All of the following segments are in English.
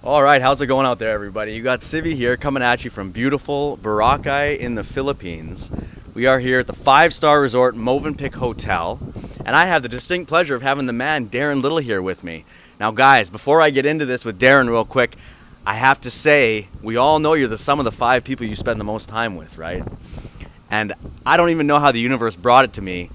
All right, how's it going out there, everybody? You got Civi here coming at you from beautiful Boracay in the Philippines. We are here at the five-star resort Movenpick Hotel, and I have the distinct pleasure of having the man Darren Little here with me. Now, guys, before I get into this with Darren real quick, I have to say, we all know you're the sum of the five people you spend the most time with, right? And I don't even know how the universe brought it to me,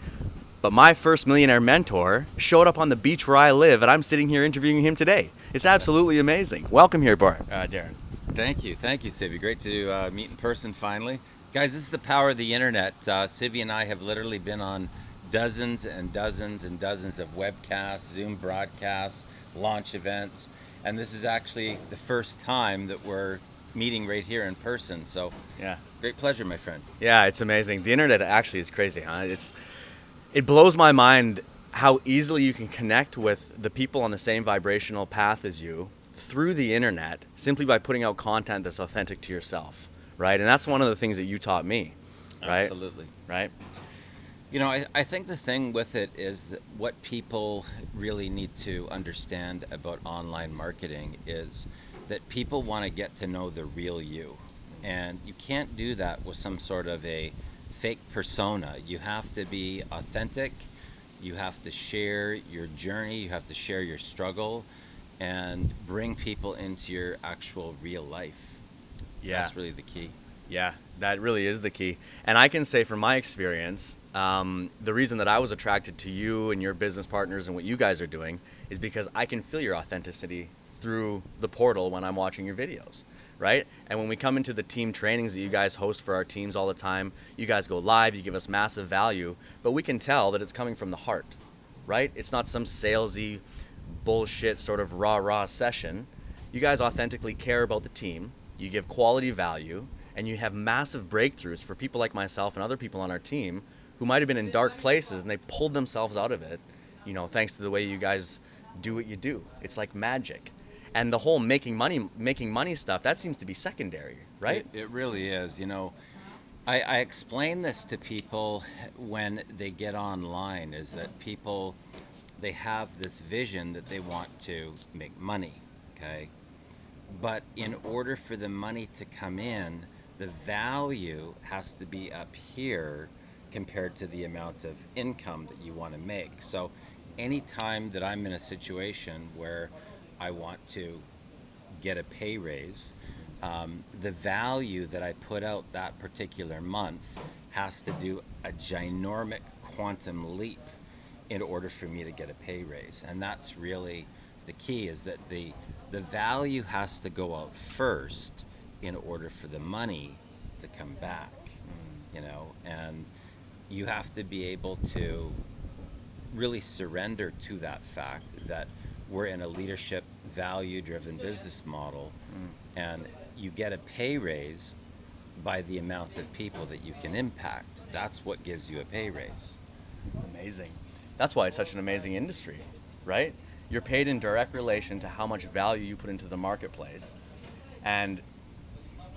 but my first millionaire mentor showed up on the beach where I live, and I'm sitting here interviewing him today. It's absolutely amazing. Welcome here, Darren. Thank you, Sivi. Great to meet in person finally. Guys, this is the power of the internet. Sivi and I have literally been on dozens and dozens and dozens of webcasts, Zoom broadcasts, launch events, and this is actually the first time that we're meeting right here in person. So, Yeah. great pleasure, my friend. Yeah, it's amazing. The internet actually is crazy, huh? It blows my mind how easily you can connect with the people on the same vibrational path as you through the internet simply by putting out content that's authentic to yourself, right? And that's one of the things that you taught me, right? Absolutely. Right? You know, I think the thing with it is that what people really need to understand about online marketing is that people want to get to know the real you. And you can't do that with some sort of a fake persona. You have to be authentic. You have to share your journey. You have to share your struggle and bring people into your actual real life. Yeah. That's really the key. Yeah, that really is the key. And I can say from my experience, the reason that I was attracted to you and your business partners and what you guys are doing is because I can feel your authenticity through the portal when I'm watching your videos, right? And when we come into the team trainings that you guys host for our teams all the time, you guys go live, you give us massive value, but we can tell that it's coming from the heart, right? It's not some salesy bullshit sort of rah-rah session. You guys authentically care about the team, you give quality value, and you have massive breakthroughs for people like myself and other people on our team who might have been in dark places and they pulled themselves out of it, thanks to the way you guys do what you do. It's like magic. And the whole making money stuff, that seems to be secondary, right? It really is. You know, I explain this to people when they get online is that people, they have this vision that they want to make money, okay? But in order for the money to come in, the value has to be up here compared to the amount of income that you want to make. So anytime that I'm in a situation where I want to get a pay raise, the value that I put out that particular month has to do a ginormic quantum leap in order for me to get a pay raise. And that's really the key, is that the value has to go out first in order for the money to come back, and you have to be able to really surrender to that fact that we're in a leadership value-driven business model, and you get a pay raise by the amount of people that you can impact. That's what gives you a pay raise. Amazing. That's why it's such an amazing industry, right? You're paid in direct relation to how much value you put into the marketplace. And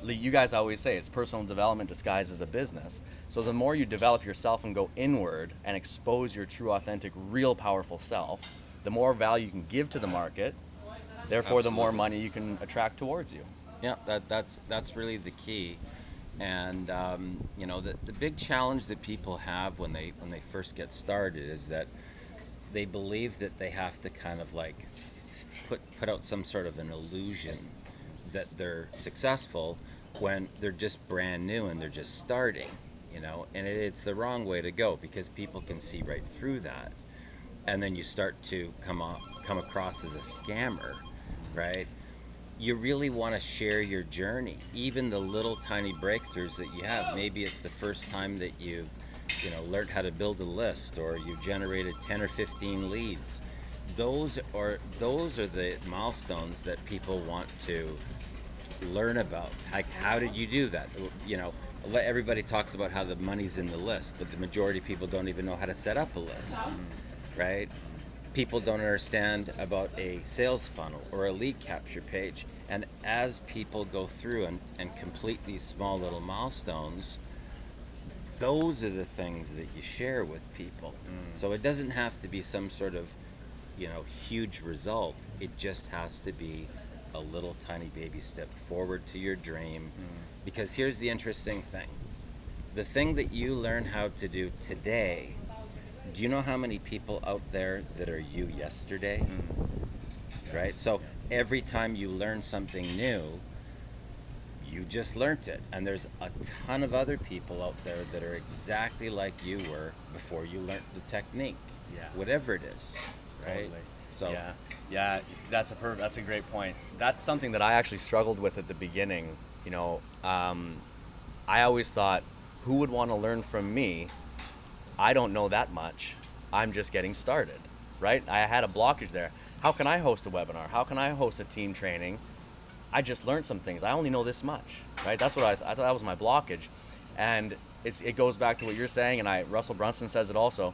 you guys always say it's personal development disguised as a business. So the more you develop yourself and go inward and expose your true, authentic, real, powerful self, the more value you can give to the market, therefore the more money you can attract towards you. Yeah, that's really the key. And the big challenge that people have when they first get started is that they believe that they have to kind of like put out some sort of an illusion that they're successful when they're just brand new and they're just starting, and it's the wrong way to go, because people can see right through that, and then you start to come across as a scammer, right? You really want to share your journey, even the little tiny breakthroughs that you have. Maybe it's the first time that you've learned how to build a list, or you've generated 10 or 15 leads. Those are the milestones that people want to learn about. Like, how did you do that? Everybody talks about how the money's in the list, but the majority of people don't even know how to set up a list, right? People don't understand about a sales funnel or a lead capture page. And as people go through and complete these small little milestones, those are the things that you share with people. So it doesn't have to be some sort of huge result. It just has to be a little tiny baby step forward to your dream. Because here's the interesting thing. The thing that you learn how to do today, do you know how many people out there that are you yesterday? Right? So every time you learn something new, you just learned it. And there's a ton of other people out there that are exactly like you were before you learned the technique. Yeah. Whatever it is. Right? Totally. So Yeah, that's a great point. That's something that I actually struggled with at the beginning. You know, I always thought, who would want to learn from me? I don't know that much. I'm just getting started, right? I had a blockage there. How can I host a webinar? How can I host a team training? I just learned some things. I only know this much, right? That's what I thought that was my blockage. And it goes back to what you're saying, and Russell Brunson says it also.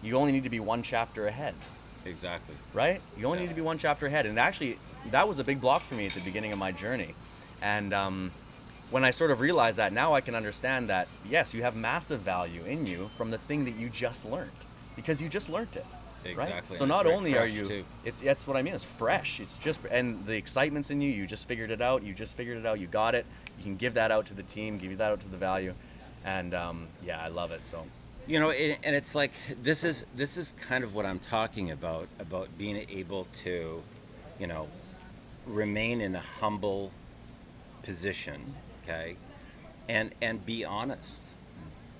You only need to be one chapter ahead. exactly. Right? You only need to be one chapter ahead. And actually, that was a big block for me at the beginning of my journey. And when I sort of realized that, now I can understand that, yes, you have massive value in you from the thing that you just learned. Because you just learned it. Exactly. Right? So And not it's very only are fresh, you, too. that's what I mean, it's fresh. It's just, and the excitement's in you, you just figured it out, you got it. You can give that out to the team, give that out to the value. And yeah, I love it, so. You know, and it's like this is kind of what I'm talking about being able to, you know, remain in a humble position, okay, and be honest.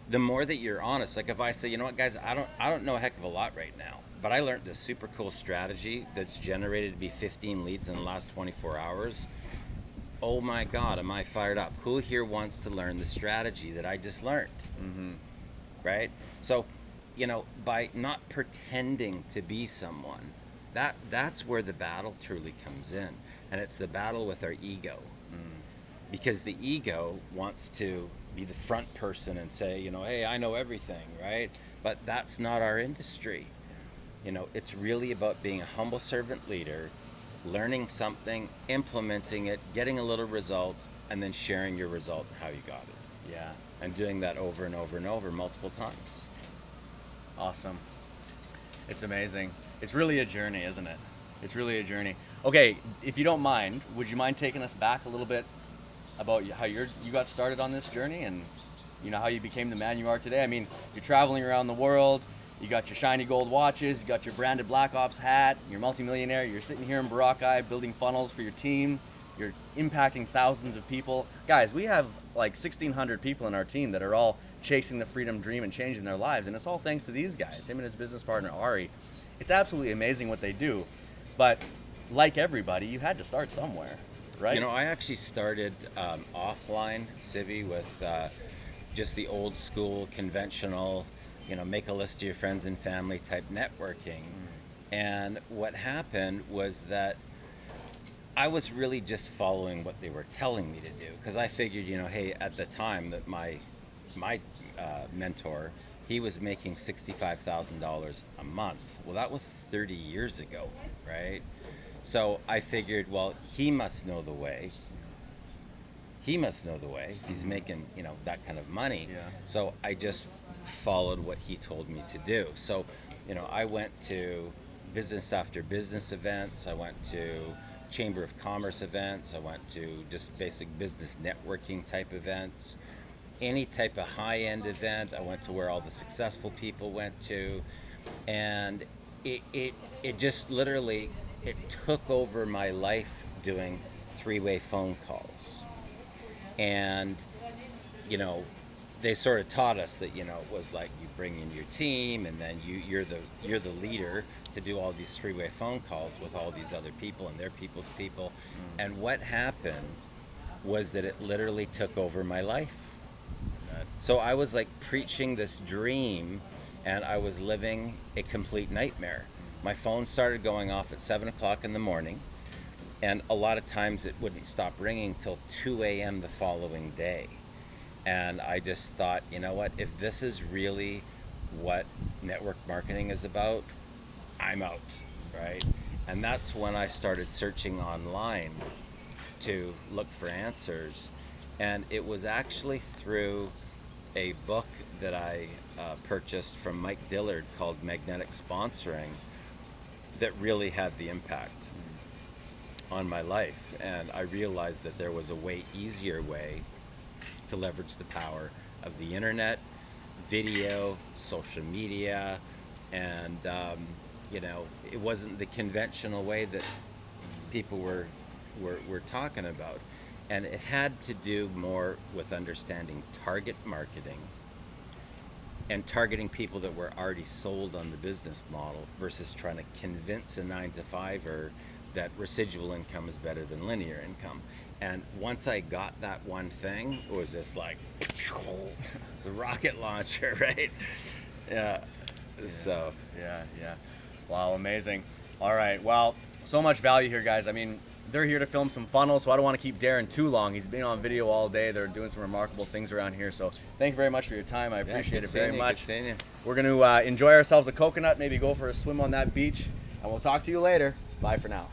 The more that you're honest, like if I say, you know what, guys, I don't know a heck of a lot right now, but I learned this super cool strategy that's generated me 15 leads in the last 24 hours. Oh my God, am I fired up? Who here wants to learn the strategy that I just learned? Mm-hmm. Right? So, you know, by not pretending to be someone, that's where the battle truly comes in. And it's the battle with our ego. Because the ego wants to be the front person and say, you know, hey, I know everything, right? But that's not our industry. You know, it's really about being a humble servant leader, learning something, implementing it, getting a little result, and then sharing your result and how you got it. Yeah. And doing that over and over and over multiple times. Awesome. It's amazing. It's really a journey, isn't it? It's really a journey. Okay, if you don't mind, would you mind taking us back a little bit about how you got started on this journey and you know how you became the man you are today? I mean, you're traveling around the world, you got your shiny gold watches, you got your branded Black Ops hat, you're multimillionaire, you're sitting here in Boracay building funnels for your team, you're impacting thousands of people. Guys, we have like 1,600 people in our team that are all chasing the freedom dream and changing their lives, and it's all thanks to these guys, him and his business partner Ari. It's absolutely amazing what they do, but like everybody, you had to start somewhere, right? You know, I actually started offline, Civi, with just the old school, conventional, you know, make a list of your friends and family type networking. And what happened was that I was really just following what they were telling me to do, because I figured, you know, hey, at the time that my mentor, he was making $65,000 a month. Well, that was 30 years ago, right? So I figured, well, he must know the way. He must know the way if he's making, you know, that kind of money. Yeah. So I just followed what he told me to do. So, you know, I went to business after business events. I went to Chamber of Commerce events. I went to just basic business networking type events. Any type of high-end event, I went to where all the successful people went to. And it just literally, it took over my life doing three-way phone calls. And, you know, they sort of taught us that, you know, it was like you bring in your team and then you're the leader to do all these three-way phone calls with all these other people and their people's people. And what happened was that it literally took over my life. So I was like preaching this dream and I was living a complete nightmare. My phone started going off at 7 o'clock in the morning, and a lot of times it wouldn't stop ringing till 2 a.m. the following day. And I just thought, you know what, if this is really what network marketing is about, I'm out, right? And that's when I started searching online to look for answers. And it was actually through a book that I purchased from Mike Dillard called Magnetic Sponsoring that really had the impact. on my life, and I realized that there was a way easier way to leverage the power of the internet, video, social media, and it wasn't the conventional way that people were talking about, and it had to do more with understanding target marketing and targeting people that were already sold on the business model versus trying to convince a 9-to-5er that residual income is better than linear income. And once I got that one thing, it was just like the rocket launcher, right? Yeah. So. Yeah. Wow, amazing. All right. Well, so much value here, guys. I mean, they're here to film some funnels, so I don't want to keep Darren too long. He's been on video all day. They're doing some remarkable things around here. So thank you very much for your time. I appreciate it very much. Good seeing you. We're going to enjoy ourselves a coconut, maybe go for a swim on that beach, and we'll talk to you later. Bye for now.